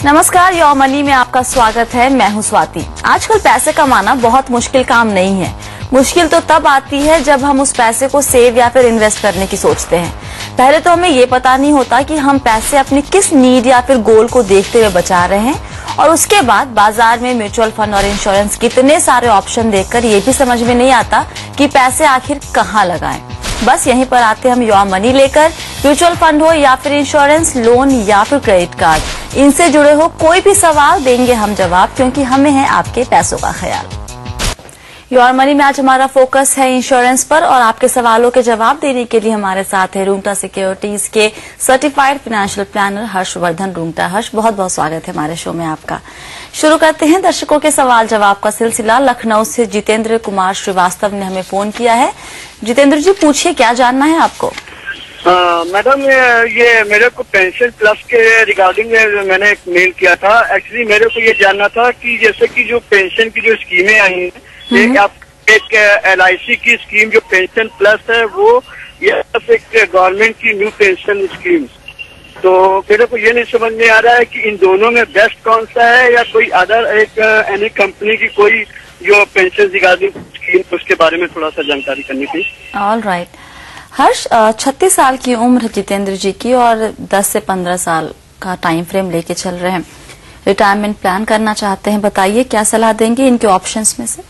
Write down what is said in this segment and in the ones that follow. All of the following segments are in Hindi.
नमस्कार, योर मनी में आपका स्वागत है। मैं हूं स्वाति। आजकल पैसे कमाना बहुत मुश्किल काम नहीं है। मुश्किल तो तब आती है जब हम उस पैसे को सेव या फिर इन्वेस्ट करने की सोचते हैं। पहले तो हमें ये पता नहीं होता कि हम पैसे अपनी किस नीड या फिर गोल को देखते हुए बचा रहे हैं, और उसके बाद बाजार में म्यूचुअल फंड और इंश्योरेंस कितने सारे ऑप्शन देखकर ये भी समझ में नहीं आता कि पैसे आखिर कहाँ लगाएं। बस यहीं पर आते हम योर मनी लेकर। म्यूचुअल फंड हो या फिर इंश्योरेंस, लोन या फिर क्रेडिट कार्ड, इनसे जुड़े हो कोई भी सवाल देंगे हम जवाब, क्योंकि हमें है आपके पैसों का ख्याल। योर मनी में आज हमारा फोकस है इंश्योरेंस पर, और आपके सवालों के जवाब देने के लिए हमारे साथ है रूंगटा सिक्योरिटीज के certified financial planner Harshvardhan Rungta. Harsh, बहुत बहुत स्वागत है हमारे शो में आपका। शुरू करते हैं दर्शकों के सवाल जवाब का सिलसिला। लखनऊ से जितेंद्र कुमार श्रीवास्तव ने हमें फोन किया है। जितेंद्र जी, पूछिए, क्या जानना है आपको? मैडम, ये मेरे को पेंशन प्लस के रिगार्डिंग मैंने एक मेल किया था। एक्चुअली मेरे को ये जानना था कि जैसे कि जो पेंशन की जो स्कीमें आई हैं, एक LIC की स्कीम जो पेंशन प्लस है, वो ये एक गवर्नमेंट की न्यू पेंशन स्कीम, तो मेरे को ये नहीं समझ में आ रहा है कि इन दोनों में बेस्ट कौन सा है, या कोई अदर एक एनी कंपनी की कोई जो पेंशन रिगार्डिंग स्कीम, उसके बारे में थोड़ा सा जानकारी करनी थी। ऑल राइट हर्ष, 36 साल की उम्र जितेंद्र जी की और 10 से 15 साल का टाइम फ्रेम लेके चल रहे हैं, रिटायरमेंट प्लान करना चाहते हैं। बताइए क्या सलाह देंगे इनके ऑप्शंस में से?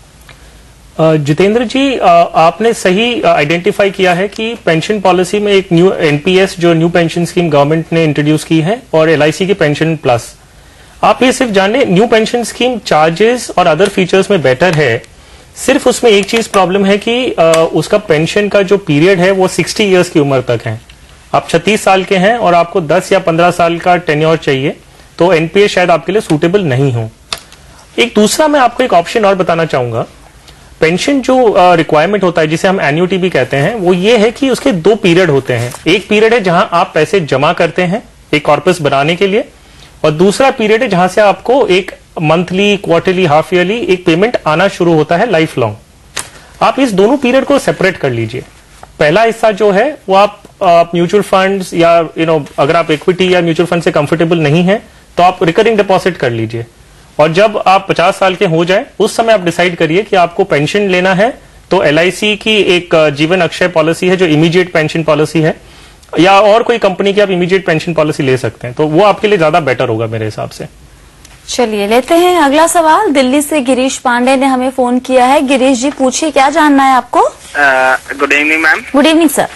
जितेंद्र जी, आपने सही आइडेंटिफाई किया है कि पेंशन पॉलिसी में एक न्यू NPS जो न्यू पेंशन स्कीम गवर्नमेंट ने इंट्रोड्यूस की है, और LIC की पेंशन प्लस। आप ये सिर्फ जाने, न्यू पेंशन स्कीम चार्जेस और अदर फीचर्स में बेटर है। सिर्फ उसमें एक चीज प्रॉब्लम है कि उसका पेंशन का जो पीरियड है वो 60 इयर्स की उम्र तक है। आप 36 साल के हैं और आपको 10 या 15 साल का टेन्योर चाहिए, तो NPS शायद आपके लिए सूटेबल नहीं हो। एक दूसरा मैं आपको एक ऑप्शन और बताना चाहूंगा। पेंशन जो रिक्वायरमेंट होता है, जिसे हम एन्युटी भी कहते हैं, वो ये है कि उसके 2 पीरियड होते हैं। एक पीरियड है जहां आप पैसे जमा करते हैं एक कॉर्पस बनाने के लिए, और दूसरा पीरियड है जहां से आपको एक मंथली, क्वार्टरली, हाफ ईयरली एक पेमेंट आना शुरू होता है लाइफ लॉन्ग। आप इस दोनों पीरियड को सेपरेट कर लीजिए। पहला हिस्सा जो है वो आप म्यूचुअल फंड्स या अगर आप इक्विटी या म्यूचुअल फंड से कंफर्टेबल नहीं है तो आप रिकरिंग डिपॉजिट कर लीजिए, और जब आप 50 साल के हो जाए उस समय आप डिसाइड करिए कि आपको पेंशन लेना है, तो LIC की एक जीवन अक्षय पॉलिसी है जो इमीडिएट पेंशन पॉलिसी है, या और कोई कंपनी की आप इमीडिएट पेंशन पॉलिसी ले सकते हैं, तो वो आपके लिए ज्यादा बेटर होगा मेरे हिसाब से। चलिए लेते हैं अगला सवाल। दिल्ली से गिरीश पांडे ने हमें फोन किया है। गिरीश जी, पूछिए, क्या जानना है आपको? Good evening ma'am. Good evening sir.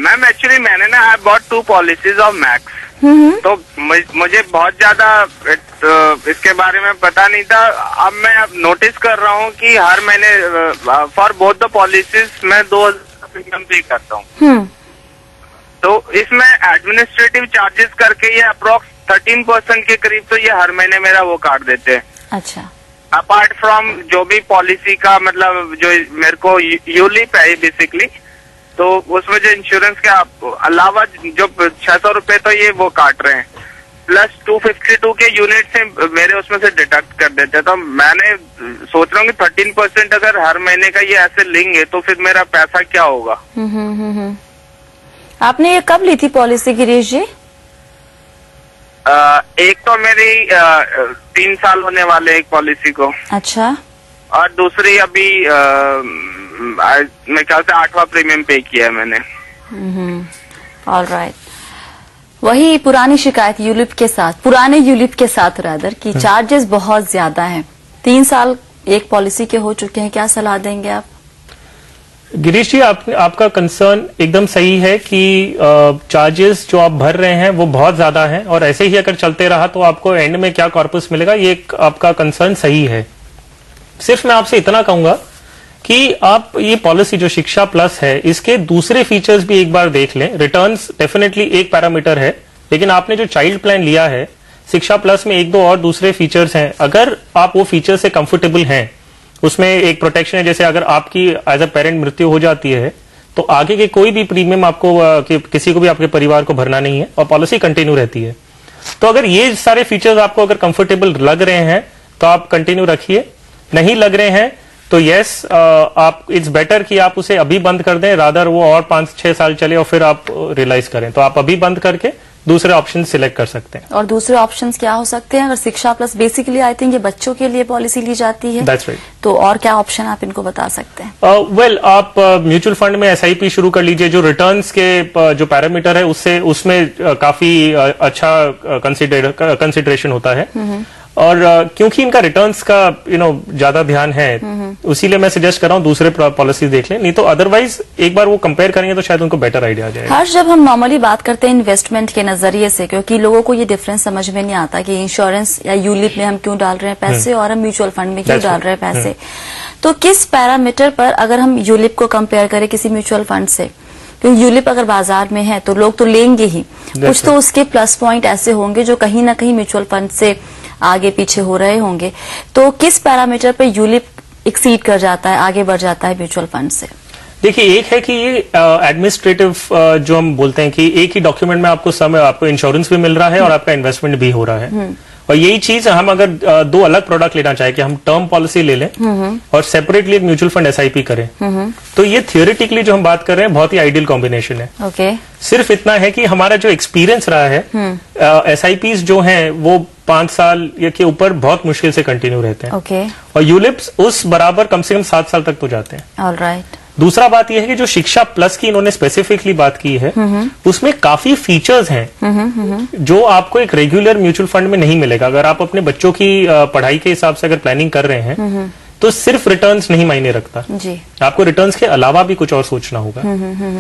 Ma'am, actually मैंने ना I bought 2 policies of max, तो मुझे बहुत ज्यादा इसके बारे में पता नहीं था। अब मैं नोटिस कर रहा हूँ कि हर महीने फॉर बोथ द पॉलिसीज मैं 2000 प्रीमियम पे करता हूँ, तो इसमें एडमिनिस्ट्रेटिव चार्जेस करके ये अप्रोक्स 13% के करीब तो ये हर महीने मेरा वो काट देते हैं। अच्छा। अपार्ट फ्रॉम जो भी पॉलिसी का मतलब जो मेरे को यूलिप है बेसिकली, तो उसमें जो इंश्योरेंस के अलावा जो 600 रुपए तो ये वो काट रहे हैं, प्लस 252 के यूनिट से मेरे उसमें से डिडक्ट कर देते हैं। तो मैंने सोच रहा हूँ कि 13% अगर हर महीने का ये ऐसे लेंगे तो फिर मेरा पैसा क्या होगा? आपने ये कब ली थी पॉलिसी गिरीश जी? एक तो मेरी 3 साल होने वाले एक पॉलिसी को। अच्छा। और दूसरी अभी मेरे ख्याल से 8वां प्रीमियम पे किया है मैंने। All right. वही पुरानी शिकायत यूलिप के साथ, पुराने यूलिप के साथ रादर की चार्जेस बहुत ज्यादा हैं। 3 साल एक पॉलिसी के हो चुके हैं, क्या सलाह देंगे आप? गिरीश जी, आपका कंसर्न एकदम सही है कि चार्जेस जो आप भर रहे हैं वो बहुत ज्यादा हैं, और ऐसे ही अगर चलते रहा तो आपको एंड में क्या कॉर्पस मिलेगा, ये आपका कंसर्न सही है। सिर्फ मैं आपसे इतना कहूंगा कि आप ये पॉलिसी जो शिक्षा प्लस है, इसके दूसरे फीचर्स भी एक बार देख लें। रिटर्न्स डेफिनेटली एक पैरामीटर है, लेकिन आपने जो चाइल्ड प्लान लिया है शिक्षा प्लस में 1-2 और दूसरे फीचर्स हैं। अगर आप वो फीचर से कंफर्टेबल हैं, उसमें एक प्रोटेक्शन है, जैसे अगर आपकी एज अ पेरेंट मृत्यु हो जाती है तो आगे के कोई भी प्रीमियम आपको किसी को भी आपके परिवार को भरना नहीं है, और पॉलिसी कंटिन्यू रहती है। तो अगर ये सारे फीचर्स आपको अगर कंफर्टेबल लग रहे हैं तो आप कंटिन्यू रखिए, नहीं लग रहे हैं तो यस, आप इट्स बेटर कि आप उसे अभी बंद कर दें, रादर वो और 5-6 साल चले और फिर आप रियलाइज करें। तो आप अभी बंद करके दूसरे ऑप्शन सिलेक्ट कर सकते हैं। और दूसरे ऑप्शंस क्या हो सकते हैं? अगर शिक्षा प्लस बेसिकली आई थिंक ये बच्चों के लिए पॉलिसी ली जाती है। That's right. तो और क्या ऑप्शन आप इनको बता सकते हैं? आप म्यूचुअल फंड में SIP शुरू कर लीजिए, जो रिटर्न्स के जो पैरामीटर है उसमें काफी अच्छा कंसिडरेशन होता है। और क्योंकि इनका रिटर्न्स का ज्यादा ध्यान है, उसीलिए मैं सजेस्ट कर रहा हूँ दूसरे पॉलिसी देख लें, नहीं तो अदरवाइज एक बार वो कंपेयर करेंगे तो शायद उनको बेटर आइडिया आ जाएगा। हर्ष, जब हम नॉर्मली बात करते हैं इन्वेस्टमेंट के नजरिए से, क्योंकि लोगों को ये डिफरेंस समझ में नहीं आता कि इंश्योरेंस या यूलिप में हम क्यों डाल रहे हैं पैसे और हम म्यूचुअल फंड में क्यों डाल रहे हैं पैसे, तो किस पैरामीटर पर अगर हम यूलिप को कंपेयर करें किसी म्यूचुअल फंड से, क्योंकि यूलिप अगर बाजार में है तो लोग तो लेंगे ही, कुछ तो उसके प्लस पॉइंट ऐसे होंगे जो कहीं ना कहीं म्यूचुअल फंड से आगे पीछे हो रहे होंगे, तो किस पैरामीटर पे यूलिप एक्सीड कर जाता है, आगे बढ़ जाता है म्यूचुअल फंड से? देखिए, एक है कि ये एडमिनिस्ट्रेटिव जो हम बोलते हैं कि एक ही डॉक्यूमेंट में आपको इंश्योरेंस भी मिल रहा है और आपका इन्वेस्टमेंट भी हो रहा है। और यही चीज हम अगर दो अलग प्रोडक्ट लेना चाहे कि हम टर्म पॉलिसी ले लें और सेपरेटली एक म्यूचुअल फंड SIP करें, तो ये थियोरेटिकली जो हम बात कर रहे हैं बहुत ही आइडियल कॉम्बिनेशन है। ओके। सिर्फ इतना है कि हमारा जो एक्सपीरियंस रहा है, SIPs जो हैं वो 5 साल या के ऊपर बहुत मुश्किल से कंटिन्यू रहते हैं। ओके। और यूलिप्स उस बराबर कम से कम 7 साल तक तो जाते हैं। ऑलराइट। दूसरा बात यह है कि जो शिक्षा प्लस की इन्होंने स्पेसिफिकली बात की है, उसमें काफी फीचर्स हैं जो आपको एक रेगुलर म्यूचुअल फंड में नहीं मिलेगा। अगर आप अपने बच्चों की पढ़ाई के हिसाब से अगर प्लानिंग कर रहे हैं तो सिर्फ रिटर्न्स नहीं मायने रखता जी, आपको रिटर्न्स के अलावा भी कुछ और सोचना होगा।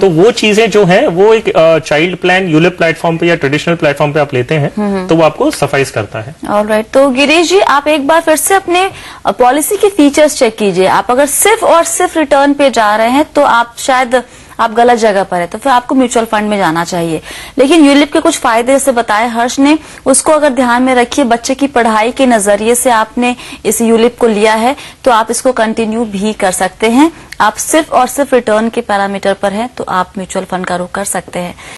तो वो चीजें जो हैं वो एक चाइल्ड प्लान यूलिप प्लेटफॉर्म पे या ट्रेडिशनल प्लेटफॉर्म पे आप लेते हैं तो वो आपको सफाइस करता है। ऑलराइट। तो गिरीश जी, आप एक बार फिर से अपने पॉलिसी के फीचर्स चेक कीजिए। आप अगर सिर्फ और सिर्फ रिटर्न पे जा रहे हैं तो आप शायद आप गलत जगह पर है, तो फिर आपको म्यूचुअल फंड में जाना चाहिए। लेकिन यूलिप के कुछ फायदे जैसे बताए हर्ष ने, उसको अगर ध्यान में रखिए, बच्चे की पढ़ाई के नजरिए से आपने इस यूलिप को लिया है तो आप इसको कंटिन्यू भी कर सकते हैं। आप सिर्फ और सिर्फ रिटर्न के पैरामीटर पर हैं तो आप म्यूचुअल फंड का रुख कर सकते हैं।